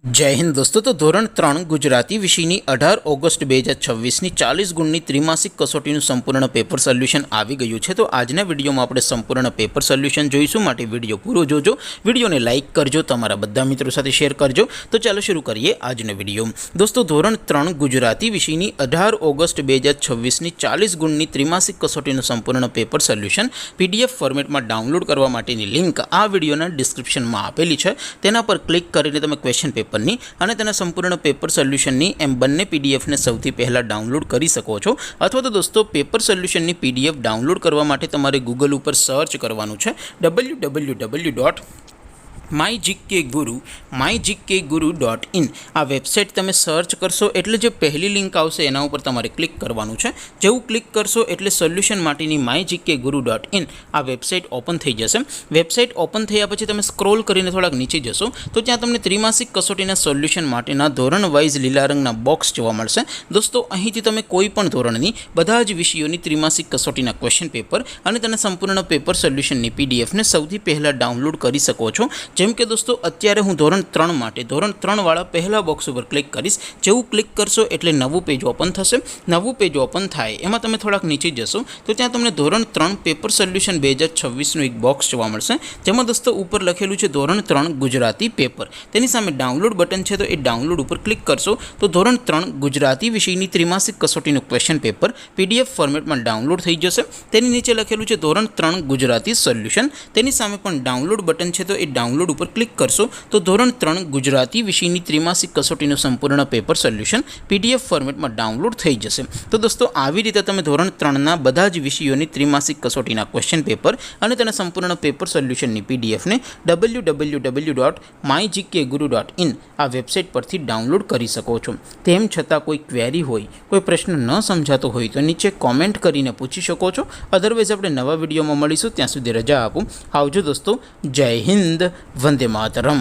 जय हिंद दोस्तों। तो धोरण 3 गुजराती विषयनी 18 ऑगस्ट 2026 40 गुणनी त्रिमासिक कसोटीનું સંપૂર્ણ પેપર સોલ્યુશન આવી ગયું છે। તો આજના વિડીયોમાં આપણે સંપૂર્ણ પેપર સોલ્યુશન જોઈશું, માટે વિડીયો પૂરો જોજો, વિડીયોને લાઇક કરજો, તમારા બધા મિત્રો સાથે શેર કરજો। તો ચાલો શરૂ કરીએ આજનો વિડીયો। દોસ્તો, ધોરણ 3 ગુજરાતી વિષયની 18 ઓગસ્ટ 2026 40 ગુણની ત્રિમાસિક કસોટીનું સંપૂર્ણ પેપર સોલ્યુશન પીડીએફ ફોર્મેટમાં ડાઉનલોડ કરવા માટેની લિંક આ વિડીયોના ડિસ્ક્રિપ્શનમાં આપેલી છે। તેના પર ક્લિક કરીને તમે ક્વેશ્ચન પેપરની અને તેના સંપૂર્ણ પેપર સોલ્યુશનની એમ બંને પીડીએફને સૌથી પહેલાં ડાઉનલોડ કરી શકો છો। અથવા તો દોસ્તો, પેપર સોલ્યુશનની પીડીએફ ડાઉનલોડ કરવા માટે તમારે ગૂગલ ઉપર સર્ચ કરવાનું છે www.mygkguru.in। આ વેબસાઇટ તમે સર્ચ કરશો એટલે જે પહેલી લિંક આવશે એના ઉપર તમારે ક્લિક કરવાનું છે। જેવું ક્લિક કરશો એટલે સોલ્યુશન માટેની mygkguru.in આ વેબસાઇટ ઓપન થઈ જશે। વેબસાઇટ ઓપન થયા પછી તમે સ્ક્રોલ કરીને થોડાક નીચે જશો તો ત્યાં તમને ત્રિમાસિક કસોટીના સોલ્યુશન માટેના ધોરણ વાઇઝ લીલા રંગના બોક્સ જોવા મળશે। દોસ્તો, અહીંથી તમે કોઈ પણ ધોરણની બધા જ વિષયોની ત્રિમાસિક કસોટીના ક્વેશ્ચન પેપર અને તેના સંપૂર્ણ પેપર સોલ્યુશનની પીડીએફને સૌથી પહેલાં ડાઉનલોડ કરી શકો છો। જેમ કે દોસ્તો, અત્યારે હું ધોરણ 3 માટે ધોરણ 3 વાળા પહેલા બોક્સ ઉપર ક્લિક કરીશ। જેવું ક્લિક કરશો એટલે નવું પેજ ઓપન થશે। નવું પેજ ઓપન થાય એમાં તમે થોડાક નીચે જશો તો ત્યાં તમને ધોરણ 3 પેપર સોલ્યુશન 2026નું એક બોક્સ જોવા મળશે, જેમાં દોસ્તો ઉપર લખેલું છે ધોરણ 3 ગુજરાતી પેપર। તેની સામે ડાઉનલોડ બટન છે, તો એ ડાઉનલોડ ઉપર ક્લિક કરશો તો ધોરણ 3 ગુજરાતી વિષયની ત્રિમાસિક કસોટીનું ક્વેશ્ચન પેપર પીડીએફ ફોર્મેટમાં ડાઉનલોડ થઈ જશે। તેની નીચે લખેલું છે ધોરણ 3 ગુજરાતી સોલ્યુશન। તેની સામે પણ ડાઉનલોડ બટન છે, તો એ ડાઉનલોડ ઉપર ક્લિક કરશો તો ધોરણ 3 ગુજરાતી વિષયની ત્રિમાસિક કસોટીનું સંપૂર્ણ પેપર સોલ્યુશન પીડીએફ ફોર્મેટમાં ડાઉનલોડ થઈ જશે। તો દોસ્તો, આવી રીતે તમે ધોરણ 3ના બધા જ વિષયોની ત્રિમાસિક કસોટીના ક્વેશ્ચન પેપર અને તેના સંપૂર્ણ પેપર સોલ્યુશનની પીડીએફને www.mygkguru.in આ વેબસાઇટ પરથી ડાઉનલોડ કરી શકો છો। તેમ છતાં કોઈ ક્વેરી હોય, કોઈ પ્રશ્ન ન સમજાતો હોય તો નીચે કોમેન્ટ કરીને પૂછી શકો છો। અધરવાઇઝ આપણે નવા વિડીયોમાં મળીશું, ત્યાં સુધી રજા આપું। આવજો દોસ્તો, જય હિન્દ, વંદે માતરમ।